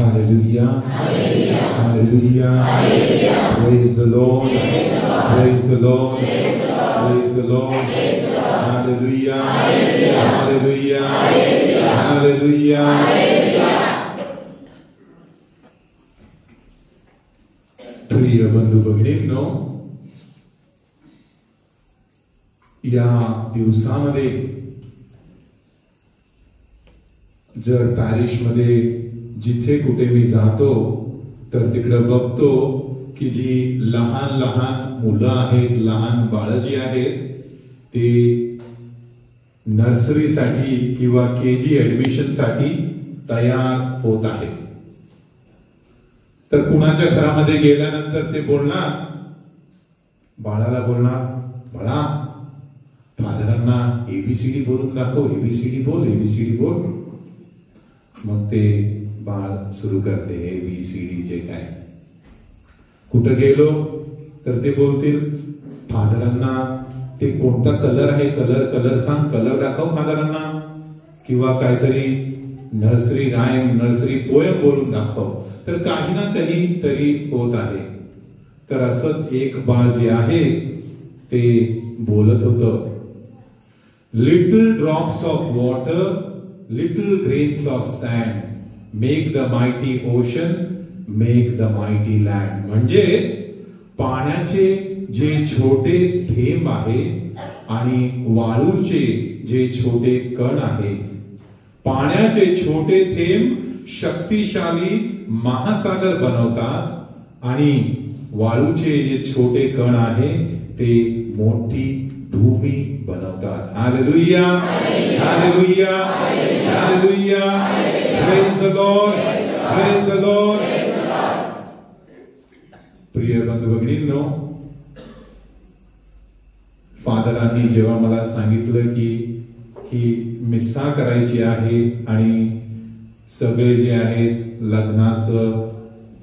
Hallelujah. Hallelujah. Hallelujah. Hallelujah. Praise the Lord. Praise the Lord. Praise the Lord. Hallelujah. Hallelujah. Hallelujah. प्रिय बंधू भगिनींनो, या दिवसामध्ये जर parish मध्ये जिथे कुठे मी जातो तर तिकडे बघतो की जी लहान लहान मुलं आहेत, लहान बाळ जी आहेत ते नर्सरीसाठी किंवा केजी ऍडमिशन साठी तयार होत आहेत. तर कुणाच्या घरामध्ये गेल्यानंतर ते बोलणार, बाळाला बोलणार, बाळा फादरांना एबीसीडी बोलून दाखव, एबीसीडी बोल, एबीसीडी बोल. मग ते बाळ सुरू करते एबीसीडी जे काय. कुठं गेलो तर ते बोलतील फादरांना ते कोणता कलर आहे, कलर सांग, कलर दाखव फादरांना, किंवा काहीतरी नर्सरी राईम, नर्सरी पोएम बोलून दाखव. तर काही ना काही तरी होत आहे. तर असंच एक बाळ जे आहे ते बोलत होतं, little drops of water, little grains of sand make the mighty ocean, make the mighty land. म्हणजे पाण्याचे जे छोटे थेंब आहे आणि वाळूचे जे छोटे कण आहे, पाण्याचे छोटे थेंब शक्तिशाली महासागर बनवतात आणि वाळूचे जे छोटे कण आहे ते मोठी भूमी बनवतात. Hallelujah, hallelujah, hallelujah. Praise the Lord, praise the Lord. प्रिय बंधू भगिनींनो, फादरांनी जेव्हा मला सांगितलं की ही मिस्सा करायची आहे आणि सगळे जे आहेत लग्नाचं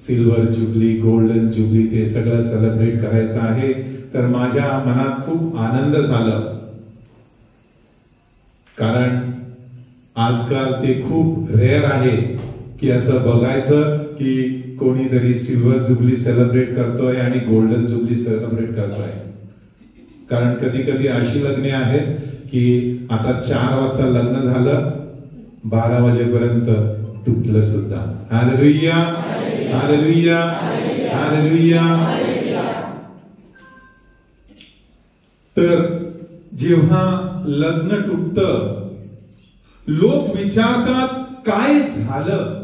सिल्वर जुबली, गोल्डन जुबली ते सगळं सेलिब्रेट करायचं आहे, तर माझ्या मनात खूप आनंद झाला. कारण आजकाल ते खूप रेअर आहे की असं बघायचं की कोणीतरी सिल्वर जुबली सेलिब्रेट करतोय आणि गोल्डन जुबली सेलिब्रेट करतोय. कारण कधी कधी अशी लग्ने आहेत की आता 4 वाजता लग्न झालं, 12 वाजेपर्यंत तुटलं सुद्धा. Hallelujah, hallelujah, hallelujah. तर जेव्हा लग्न तुटतं, लोक विचारतात काय झालं,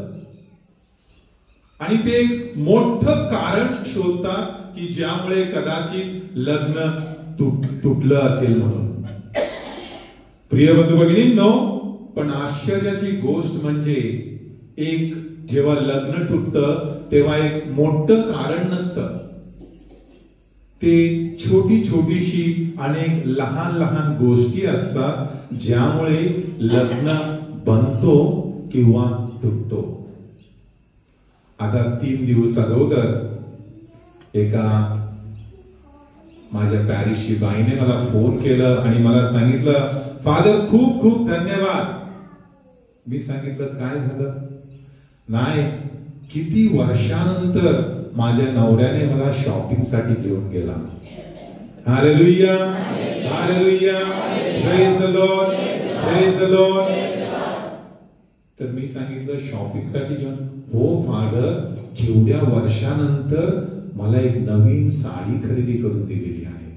आणि ते मोठं कारण शोधतात की ज्यामुळे कदाचित लग्न तुटलं असेल म्हणून. प्रिय बंधू भगिनींनो, पण आश्चर्याची गोष्ट म्हणजे एक जेव्हा लग्न तुटतं तेव्हा एक मोठं कारण नसतं. ते छोटी छोटीशी अनेक लहान लहान गोष्टी असतात ज्यामुळे लग्न बनतो किंवा तुटतो. आता 3 दिवस अगोदर एका माझ्या पॅरिसची बाईने मला फोन केलं आणि मला सांगितलं, फादर खूप खूप धन्यवाद. मी सांगितलं काय झालं? नाही, किती वर्षानंतर माझ्या नवऱ्याने मला शॉपिंग साठी घेऊन गेला. Hallelujah, hallelujah. Praise the Lord, praise the Lord. तर मी सांगितलं शॉपिंग साठी घेऊन? हो फादर, केवढ्या वर्षानंतर मला एक नवीन साडी खरेदी करून दिलेली आहे.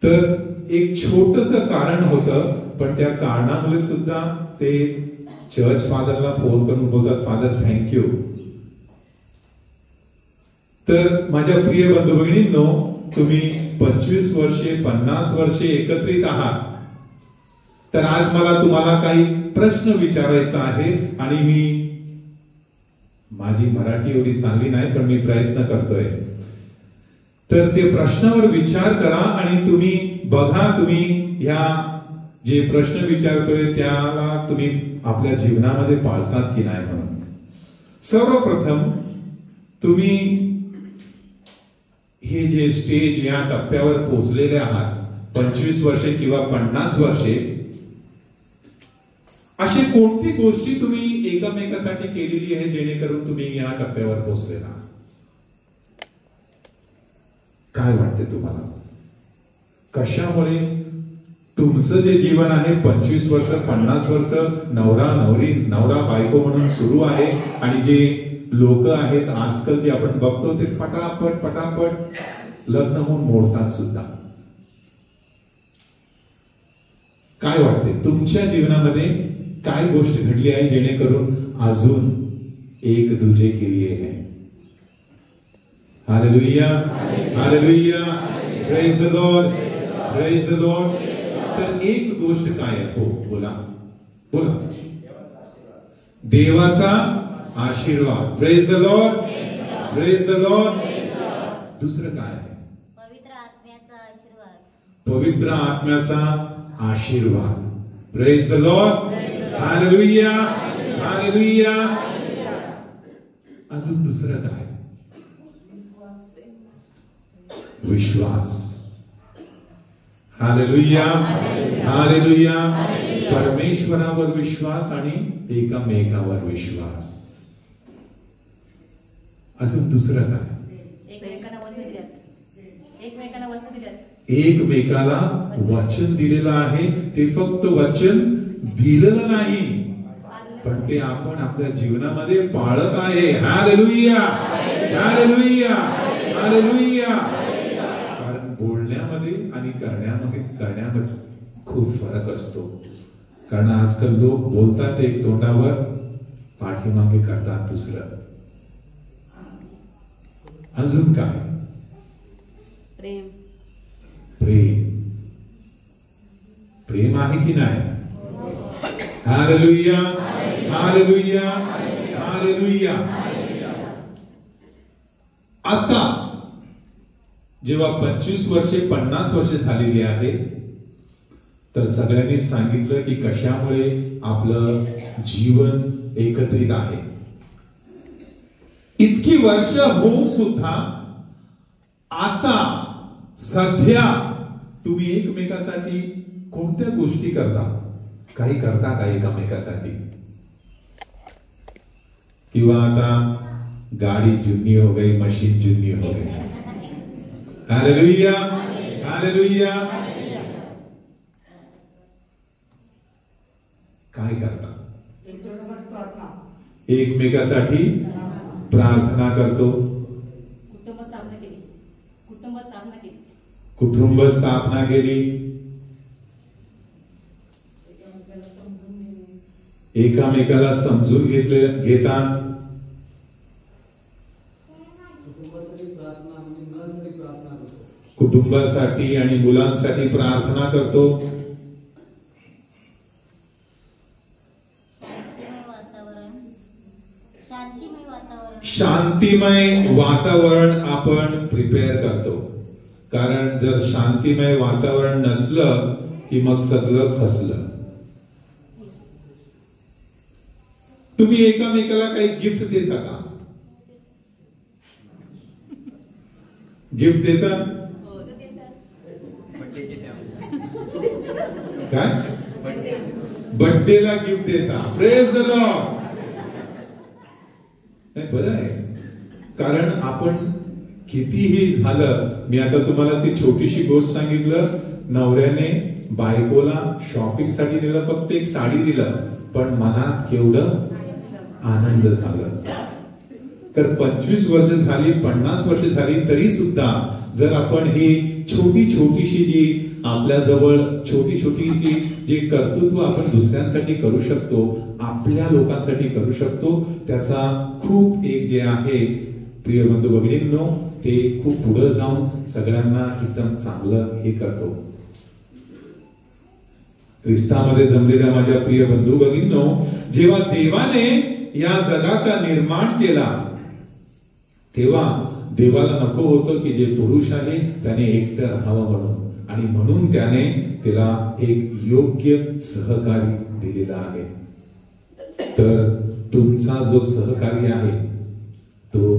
तर एक छोटस कारण होतं, पण त्या कारणामुळे सुद्धा ते चर्च फादरला फोन करून बोलतात, फादर थँक्यू. तर माझ्या प्रिय बंधू भगिनींनो, तुम्ही 25 वर्षे 50 वर्षे एकत्रित आहात. तर आज मला तुम्हाला काही प्रश्न विचारायचा आहे आणि माझी मराठी एवढी चांगली नाही, पण मी प्रयत्न करतोय. तर ते प्रश्नावर विचार करा आणि तुम्ही बघा, तुम्ही ह्या जे प्रश्न विचारतोय त्याला तुम्ही आपल्या जीवनामध्ये पाळतात की नाही म्हणून. सर्वप्रथम तुम्ही हे जे स्टेज या टप्प्यावर पोहोचलेले आहात, 25 वर्षे किंवा 50 वर्षे, अशी कोणती गोष्टी तुम्ही एकामेकासाठी केलेली आहे जेणेकरून तुम्ही या टप्प्यावर पोहोचलेला? काय वाटते तुम्हाला? कशामुळे तुमचं जे जीवन आहे 25 वर्ष 50 वर्ष नवरा बायको म्हणून सुरू आहे, आणि जे लोक आहेत आजकाल जे आपण बघतो ते पटापट लग्न होऊन मोडतात सुद्धा. काय वाटते तुमच्या जीवनामध्ये काय गोष्ट घडली आहे जेणेकरून अजून एक दुजे केली आहे? Hallelujah, hallelujah, praise the Lord, praise the Lord. तर एक गोष्ट काय आहे? हो, बोला बोला. देवाचा आशीर्वाद. Praise the Lord, praise the Lord. दुसरं काय आहे? पवित्र आत्म्याचा आशीर्वाद. पवित्र आत्म्याचा आशीर्वाद. Praise the Lord, hallelujah, hallelujah. अजून दुसरं काय? विश्वास. Hallelujah, hallelujah. परमेश्वरावर विश्वास आणि एकमेकावर विश्वास. अजून दुसरं काय? एकमेकाला वचन दिलेलं आहे. ते फक्त वचन दिलेलं नाही, पण ते आपण आपल्या जीवनामध्ये पाळत आहे. Hallelujah, hallelujah, hallelujah. कारण बोलण्यामध्ये आणि करण्यामध्ये खूप फरक असतो. कारण आजकाल लोक बोलतात एक तोंडावर, पाठीमागे करतात दुसरं. अजून काय? प्रेम. प्रेम. प्रेम आहे की नाही? Hallelujah, hallelujah, hallelujah. आता जेव्हा 25 वर्षे 50 वर्षे झालेली आहे, तर सगळ्यांनी सांगितलं की कशामुळे आपलं जीवन एकत्रित आहे. इतकी वर्ष होऊन सुद्धा आता सध्या तुम्ही एकमेकासाठी कोणत्या गोष्टी करता? काही करता का एकमेकासाठी? किंवा आता गाडी जुनी हो गई, मशीन जुनी हो गई. Hallelujah, hallelujah. काय करता? एकमेकासाठी प्रार्थना करतो. कुटुंब स्थापना केली. एकामेकाला समजून घेता. कुटुंबासाठी आणि मुलांसाठी प्रार्थना करतो. शांतिमय वातावरण आपण प्रिपेअर करतो. कारण जर शांतिमय वातावरण नसलं की मग सगळं फसलं. तुम्ही एकामेकाला काही गिफ्ट देता का? गिफ्ट देता? काय? बर्थडेला गिफ्ट देता. Praise the Lord. बरं आहे. कारण आपण कितीही झालं, मी आता तुम्हाला ती छोटीशी गोष्ट सांगितलं. नवऱ्याने बायकोला शॉपिंग साठी दिलं, फक्त एक साडी दिलं, पण मनात केवढं आनंद झाला. तर 25 वर्ष झाली, 50 वर्ष झाली, तरी सुद्धा जर आपण ही छोटीशी जी आपल्या जवळ छोटीशी जे कर्तृत्व आपण दुसऱ्यांसाठी करू शकतो, आपल्या लोकांसाठी करू शकतो, त्याचा खूप एक जे आहे प्रिय बंधू भगिनींनो, ते खूप पुढे जाऊन सगळ्यांना एकदम चांगलं हे करतो. ख्रिस्तामध्ये जमलेल्या माझ्या प्रिय बंधू भगिनींनो, जेव्हा देवाने या जगाचा निर्माण केला, तेव्हा देवाला नको होतं की जे पुरुष आहे त्याने एकटं राहावं म्हणून, आणि म्हणून त्याने त्याला एक योग्य सहकारी दिलेला आहे. तर तुमचा जो सहकारी आहे तो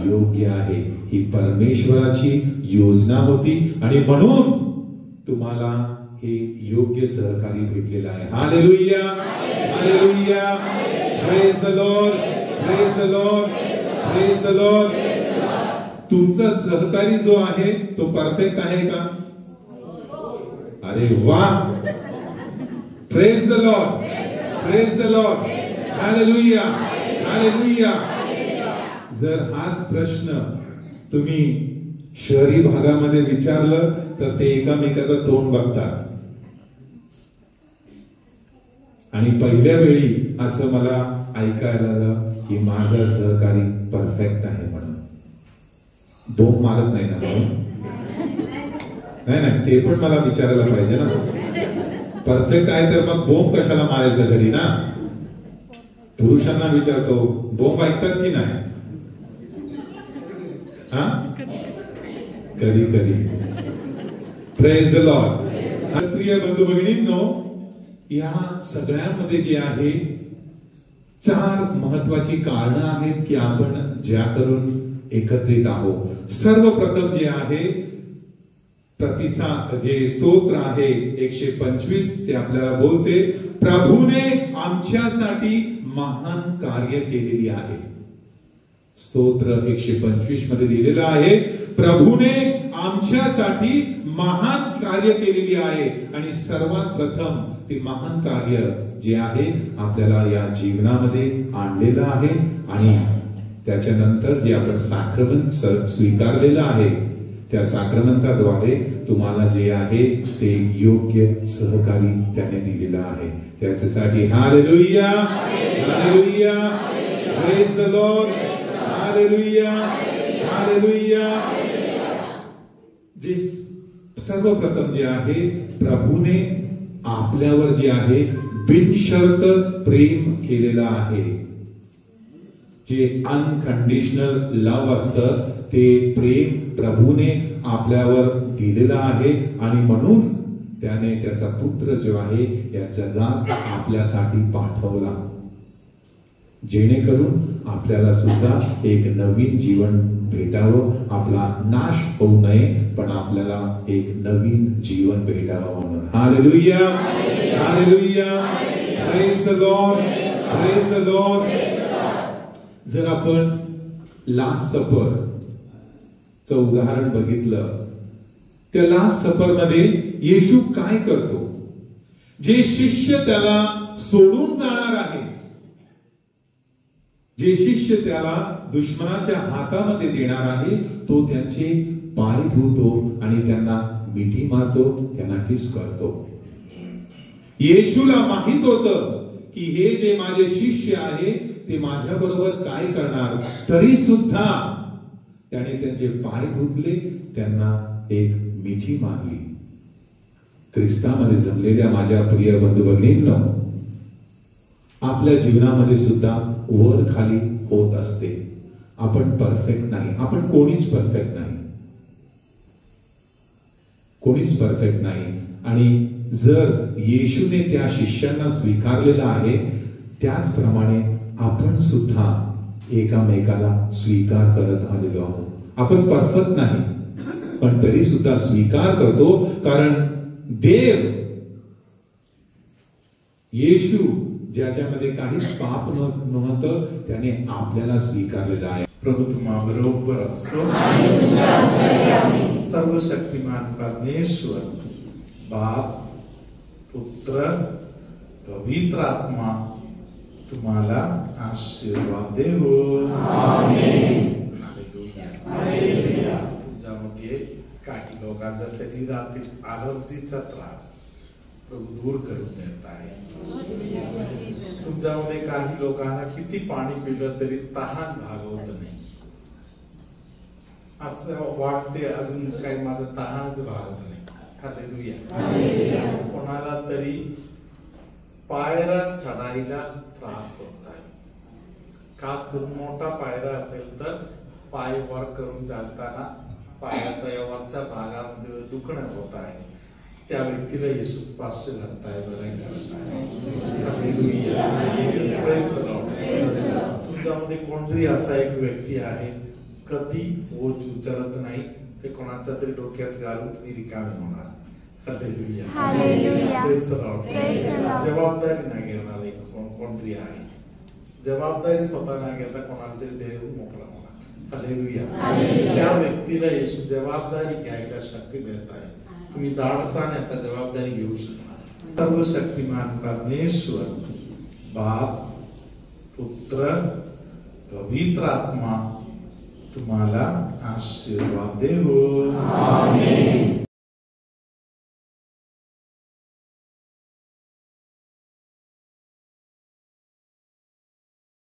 योग्य आहे. ही परमेश्वराची योजना होती आणि म्हणून तुम्हाला हे योग्य सहकारी भेटलेला आहे. Hallelujah, hallelujah. Praise the Lord, praise the Lord, praise the Lord. तुमचा सहकारी जो आहे तो परफेक्ट आहे का? अरे वा, praise the Lord, praise the Lord, hallelujah, hallelujah. जर हाच प्रश्न तुम्ही शहरी भागामध्ये विचारलं तर ते एकामेकाचं तोंड बघतात आणि पहिल्या वेळी असं मला ऐकायला आलं की माझा सहकारी परफेक्ट आहे म्हणून. बोंब मारत नाही ना? नाही नाही, ते पण मला विचारायला पाहिजे ना. परफेक्ट आहे तर मग बोंब कशाला मारायचं घरी ना? पुरुषांना विचारतो, बोंब ऐकतात की नाही? हा, कधी कधी. Praise the Lord. प्रिय बंधू भगिनींनो, या सगळ्यांमध्ये जे आहे 4 महत्वाची कारणं आहेत की आपण ज्या करून एकत्रित आहोत. सर्वप्रथम जे आहे प्रतिसाद, जे स्तोत्र आहे 125, ते आपल्याला बोलते प्रभूने आमच्यासाठी महान कार्य केलेली आहे. स्तोत्र 125 मध्ये लिहिलेलं आहे, प्रभूने आमच्यासाठी महान कार्य केलेली आहे. आणि सर्वात प्रथम ते महान कार्य जे आहे आपल्याला या जीवनामध्ये आणलेलं आहे. आणि त्याच्यानंतर जे आपण साक्रमंत स्वीकारलेलं आहे, त्या साक्रमंताद्वारे तुम्हाला जे आहे ते योग्य सहकारी त्याने दिलेलं आहे. त्याच्यासाठी hallelujah, hallelujah, praise the Lord, hallelujah, hallelujah. जे सर्वप्रथम जे आहे प्रभूने आपल्यावर जे आहे बिनशर्त प्रेम केलेलं आहे. जे अनकंडिशनल लव्ह असतं ते प्रेम प्रभूने आपल्यावर दिलेलं आहे. आणि म्हणून त्याने त्याचा पुत्र जो आहे या जगात आपल्यासाठी पाठवला, जेणेकरून आपल्याला सुद्धा एक नवीन जीवन भेटावं. आपला नाश होऊ नये, पण आपल्याला एक नवीन जीवन भेटावं म्हणून. Hallelujah, hallelujah, praise the Lord, praise the Lord. जर आपण लास्ट सपर च उदाहरण बघितलं, त्या लास्ट सपर मध्ये येशू काय करतो? जे शिष्य त्याला सोडून जाणार आहे, जे शिष्य त्याला दुश्मनाच्या हातामध्ये देणार आहे, तो त्यांचे पाय धुतो आणि त्यांना मिठी मारतो, त्यांना किस करतो. येशूला माहित होतं की हे जे माझे शिष्य आहे ते माझ्या बरोबर काय करणार, तरी सुद्धा त्याने त्यांचे पाय धुतले, त्यांना एक मिठी मारली. ख्रिस्तामध्ये जमलेल्या माझ्या प्रिय बंधू भगिनींनो, आपल्या जीवनामध्ये सुद्धा वर खाली होत असते. आपण परफेक्ट नाही, आपण कोणीच परफेक्ट नाही, कोणीच परफेक्ट नाही. आणि जर येशूने त्या शिष्यांना स्वीकारलेलं आहे, त्याचप्रमाणे आपण सुद्धा एकामेकाला स्वीकार करत आलेलो आहोत. आपण परफेक्ट नाही, पण तरी सुद्धा स्वीकार करतो, कारण देव, येशू ज्याच्यामध्ये काहीच पाप नव्हतं, त्याने आपल्याला स्वीकारलेलं आहे. प्रभू तुम्हा बरोबर असो. सर्वशक्तिमान परमेश्वर बाप, पुत्र, पवित्र आत्मा तुम्हाला आशीर्वाद देवो. तुमच्यामध्ये काही लोकांच्या शरीरातील अलर्जीचा त्रास प्रभू दूर करून देत आहे. तुमच्यामध्ये काही लोकांना किती पाणी पिलं तरी तहान भागवत नाही, असं वाटते अजून काही माझं तहानच भागत नाही. हालेलुया. कोणाला तरी पायऱ्या चढायला त्रास होत आहे, खास करून मोठा पायरा असेल तर पाय वर करून चालताना पायाच्या या वरच्या भागामध्ये दुखणं होत आहे. त्या व्यक्तीला येशू स्पर्श करताय, बरं करत आहे. तुमच्यामध्ये कोणतरी असा एक व्यक्ती आहे, कधी ओझ उचलत नाही, ते कोणाच्या तरी डोक्यात घालून तुम्ही रिकामी होणार. जबाबदारी नाही घेणार कोणतरी आहे. जबाबदारी स्वतः न घेता कोणाला तरी देव मोकळा होणार. हालेलुया. त्या व्यक्तीला येशू जबाबदारी घ्यायला शक्ती देत आहे. तुम्ही धाडसाने आता जबाबदारी घेऊ शकता. सर्वशक्तिमान परमेश्वर बाप, पुत्र, पवित्र आत्मा तुम्हाला आशीर्वाद देवो. आमेन.